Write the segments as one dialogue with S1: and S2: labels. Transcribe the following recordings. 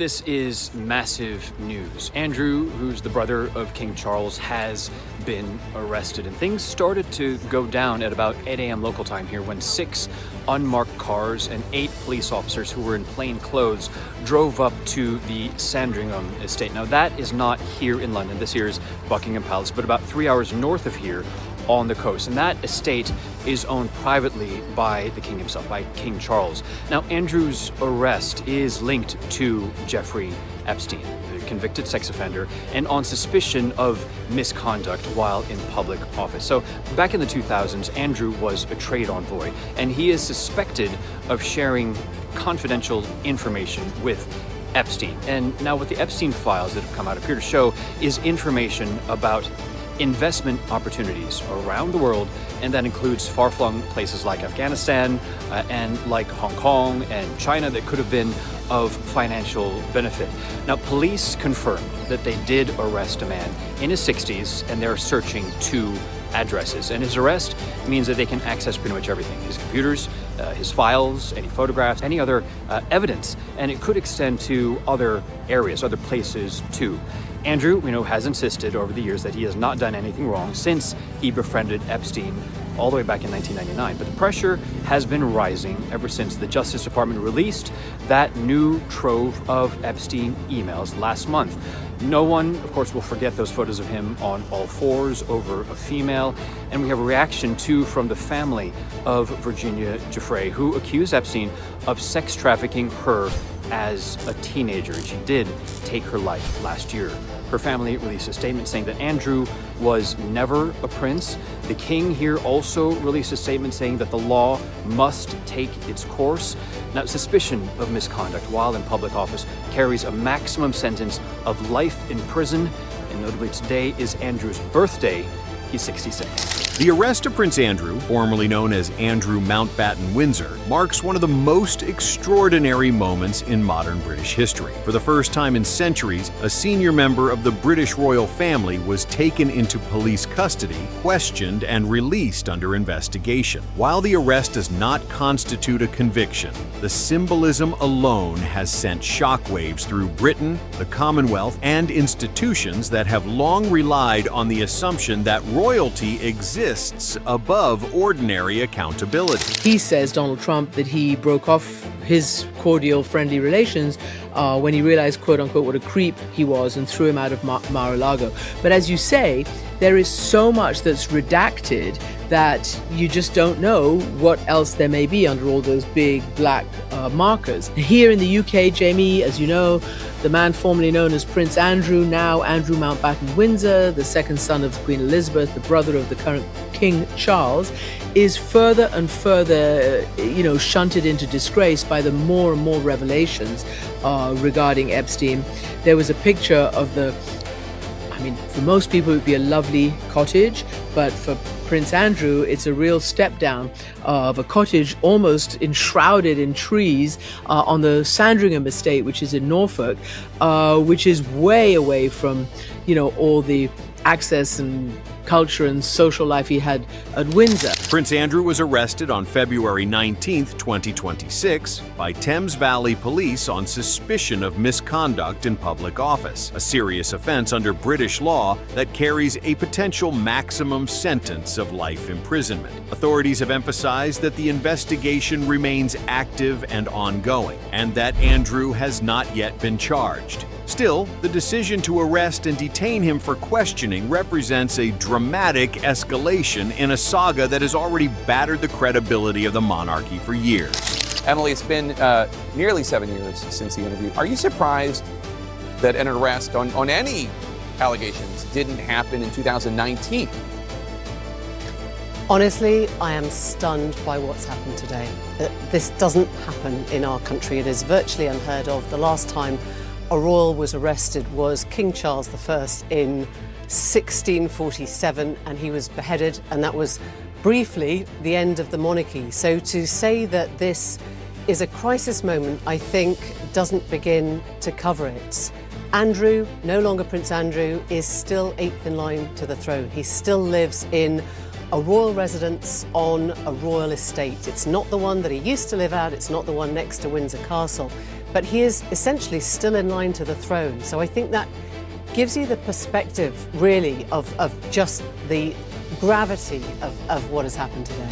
S1: This is massive news. Andrew, who's the brother of King Charles, has been arrested, and things started to go down at about 8 a.m. local time here when 6 unmarked cars and 8 police officers who were in plain clothes drove up to the Sandringham estate. Now that is not here in London. This here is Buckingham Palace, but about 3 hours north of here on the coast. And that estate is owned privately by the king himself, by King Charles. Now, Andrew's arrest is linked to Jeffrey Epstein, the convicted sex offender, and on suspicion of misconduct while in public office. So back in the 2000s, Andrew was a trade envoy, and he is suspected of sharing confidential information with Epstein. And now what the Epstein files that have come out appear to show is information about investment opportunities around the world, and that includes far-flung places like Afghanistan and like Hong Kong and China that could have been of financial benefit. Now, police confirmed that they did arrest a man in his 60s, and they're searching 2 addresses. And his arrest means that they can access pretty much everything: his computers, his files, any photographs, any other evidence, and it could extend to other areas, other places too. Andrew, we know, has insisted over the years that he has not done anything wrong since he befriended Epstein all the way back in 1999. But the pressure has been rising ever since the Justice Department released that new trove of Epstein emails last month. No one, of course, will forget those photos of him on all fours over a female. And we have a reaction, too, from the family of Virginia Giuffre, who accused Epstein of sex trafficking her as a teenager. And she did take her life last year. Her family released a statement saying that Andrew was never a prince. The king here also released a statement saying that the law must take its course. Now, suspicion of misconduct while in public office carries a maximum sentence of life in prison. And notably, today is Andrew's birthday. He's 66.
S2: The arrest of Prince Andrew, formerly known as Andrew Mountbatten Windsor, marks one of the most extraordinary moments in modern British history. For the first time in centuries, a senior member of the British royal family was taken into police custody, questioned, and released under investigation. While the arrest does not constitute a conviction, the symbolism alone has sent shockwaves through Britain, the Commonwealth, and institutions that have long relied on the assumption that royalty exists above ordinary accountability.
S3: He says, Donald Trump, that he broke off his cordial, friendly relations when he realized, quote unquote, what a creep he was and threw him out of Mar-a-Lago. But as you say, there is so much that's redacted that you just don't know what else there may be under all those big black markers. Here in the UK, Jamie, as you know, the man formerly known as Prince Andrew, now Andrew Mountbatten Windsor, the second son of Queen Elizabeth, the brother of the current King Charles, is further and further, shunted into disgrace by the more and more revelations regarding Epstein. There was a picture of for most people it would be a lovely cottage, but for Prince Andrew, it's a real step down of a cottage almost enshrouded in trees on the Sandringham estate, which is in Norfolk, which is way away from, all the access and culture and social life he had at Windsor.
S2: Prince Andrew was arrested on February 19, 2026 by Thames Valley Police on suspicion of misconduct in public office, a serious offense under British law that carries a potential maximum sentence of life imprisonment. Authorities have emphasized that the investigation remains active and ongoing, and that Andrew has not yet been charged. Still, the decision to arrest and detain him for questioning represents a dramatic escalation in a saga that has already battered the credibility of the monarchy for years.
S4: Emily, it's been nearly 7 years since the interview. Are you surprised that an arrest on any allegations didn't happen in 2019?
S5: Honestly, I am stunned by what's happened today. This doesn't happen in our country. It is virtually unheard of. The last time a royal was arrested was King Charles I in 1647, and he was beheaded, and that was briefly the end of the monarchy. So to say that this is a crisis moment, I think, doesn't begin to cover it. Andrew, no longer Prince Andrew, is still 8th in line to the throne. He still lives in a royal residence on a royal estate. It's not the one that he used to live at, it's not the one next to Windsor Castle, but he is essentially still in line to the throne. So I think that gives you the perspective, really, of just the gravity of what has happened today.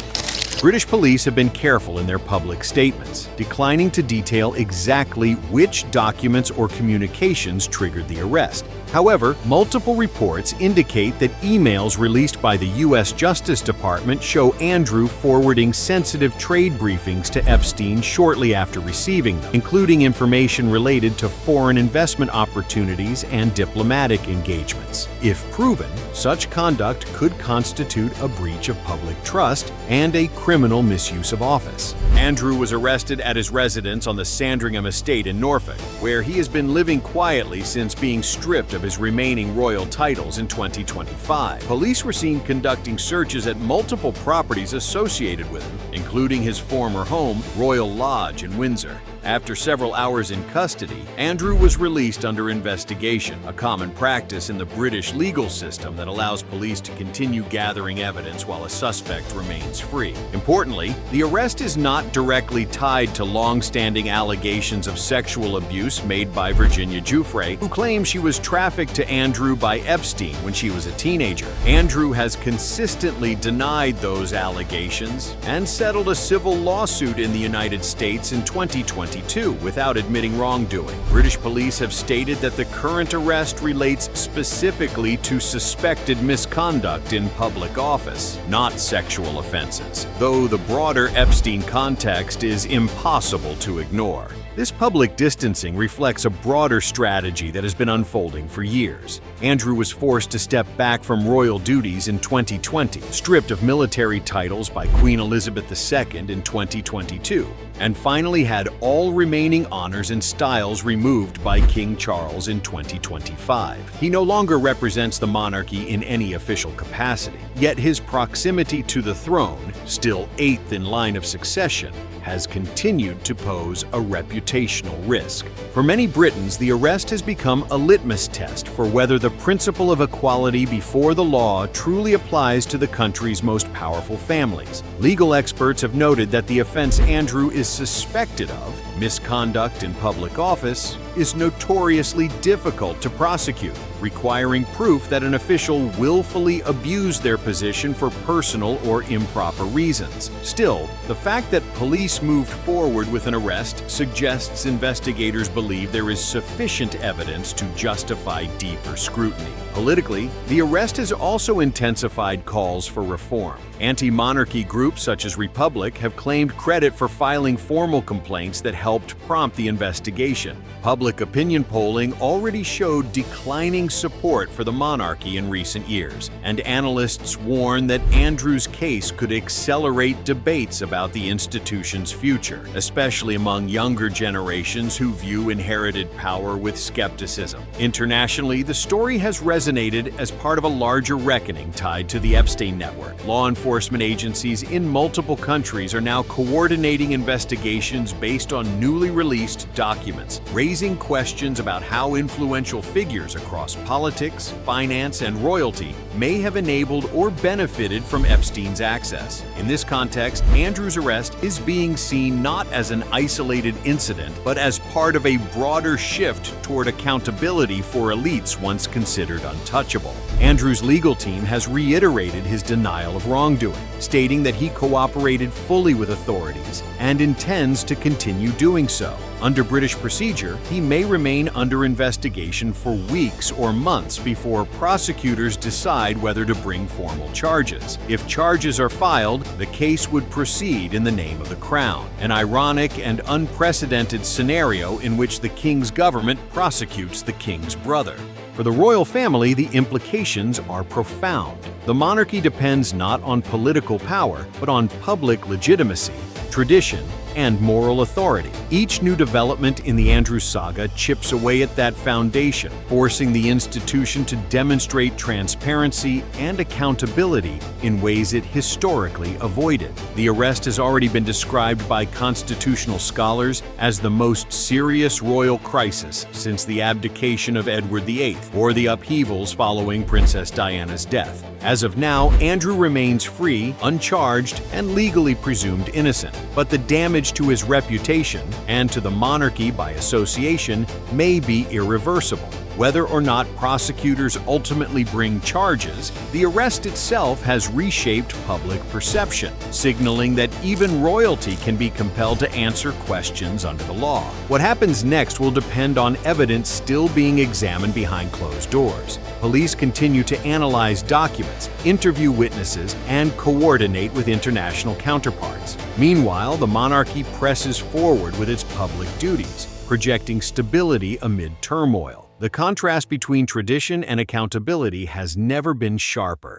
S2: British police have been careful in their public statements, declining to detail exactly which documents or communications triggered the arrest. However, multiple reports indicate that emails released by the U.S. Justice Department show Andrew forwarding sensitive trade briefings to Epstein shortly after receiving them, including information related to foreign investment opportunities and diplomatic engagements. If proven, such conduct could constitute a breach of public trust and a criminal misuse of office. Andrew was arrested at his residence on the Sandringham estate in Norfolk, where he has been living quietly since being stripped of his remaining royal titles in 2025. Police were seen conducting searches at multiple properties associated with him, including his former home, Royal Lodge in Windsor. After several hours in custody, Andrew was released under investigation, a common practice in the British legal system that allows police to continue gathering evidence while a suspect remains free. Importantly, the arrest is not directly tied to long-standing allegations of sexual abuse made by Virginia Giuffre, who claims she was trafficked to Andrew by Epstein when she was a teenager. Andrew has consistently denied those allegations and settled a civil lawsuit in the United States in 2022 without admitting wrongdoing. British police have stated that the current arrest relates specifically to suspected misconduct in public office, not sexual offenses, though the broader Epstein context is impossible to ignore. This public distancing reflects a broader strategy that has been unfolding for years. Andrew was forced to step back from royal duties in 2020, stripped of military titles by Queen Elizabeth II in 2022, and finally had all remaining honors and styles removed by King Charles in 2025. He no longer represents the monarchy in any official capacity, yet his proximity to the throne, still 8th in line of succession, has continued to pose a reputational risk. For many Britons, the arrest has become a litmus test for whether the principle of equality before the law truly applies to the country's most powerful families. Legal experts have noted that the offense Andrew is suspected of, misconduct in public office, is notoriously difficult to prosecute, requiring proof that an official willfully abused their position for personal or improper reasons. Still, the fact that police moved forward with an arrest suggests investigators believe there is sufficient evidence to justify deeper scrutiny. Politically, the arrest has also intensified calls for reform. Anti-monarchy groups such as Republic have claimed credit for filing formal complaints that helped prompt the investigation. Public opinion polling already showed declining support for the monarchy in recent years, and analysts warn that Andrew's case could accelerate debates about the institution's future, especially among younger generations who view inherited power with skepticism. Internationally, the story has resonated as part of a larger reckoning tied to the Epstein network. Law enforcement agencies in multiple countries are now coordinating investigations based on newly released documents, raising questions about how influential figures across politics, finance, and royalty may have enabled or benefited from Epstein's access. In this context, Andrew's arrest is being seen not as an isolated incident, but as part of a broader shift toward accountability for elites once considered untouchable. Andrew's legal team has reiterated his denial of wrongdoing, stating that he cooperated fully with authorities and intends to continue doing so. Under British procedure, he may remain under investigation for weeks or months before prosecutors decide whether to bring formal charges. If charges are filed, the case would proceed in the name of the Crown, an ironic and unprecedented scenario in which the King's government prosecutes the King's brother. For the royal family, the implications are profound. The monarchy depends not on political power, but on public legitimacy, tradition, and moral authority. Each new development in the Andrew saga chips away at that foundation, forcing the institution to demonstrate transparency and accountability in ways it historically avoided. The arrest has already been described by constitutional scholars as the most serious royal crisis since the abdication of Edward VIII or the upheavals following Princess Diana's death. As of now, Andrew remains free, uncharged, and legally presumed innocent, but the damage damage to his reputation and to the monarchy by association may be irreversible. Whether or not prosecutors ultimately bring charges, the arrest itself has reshaped public perception, signaling that even royalty can be compelled to answer questions under the law. What happens next will depend on evidence still being examined behind closed doors. Police continue to analyze documents, interview witnesses, and coordinate with international counterparts. Meanwhile, the monarchy presses forward with its public duties, projecting stability amid turmoil. The contrast between tradition and accountability has never been sharper.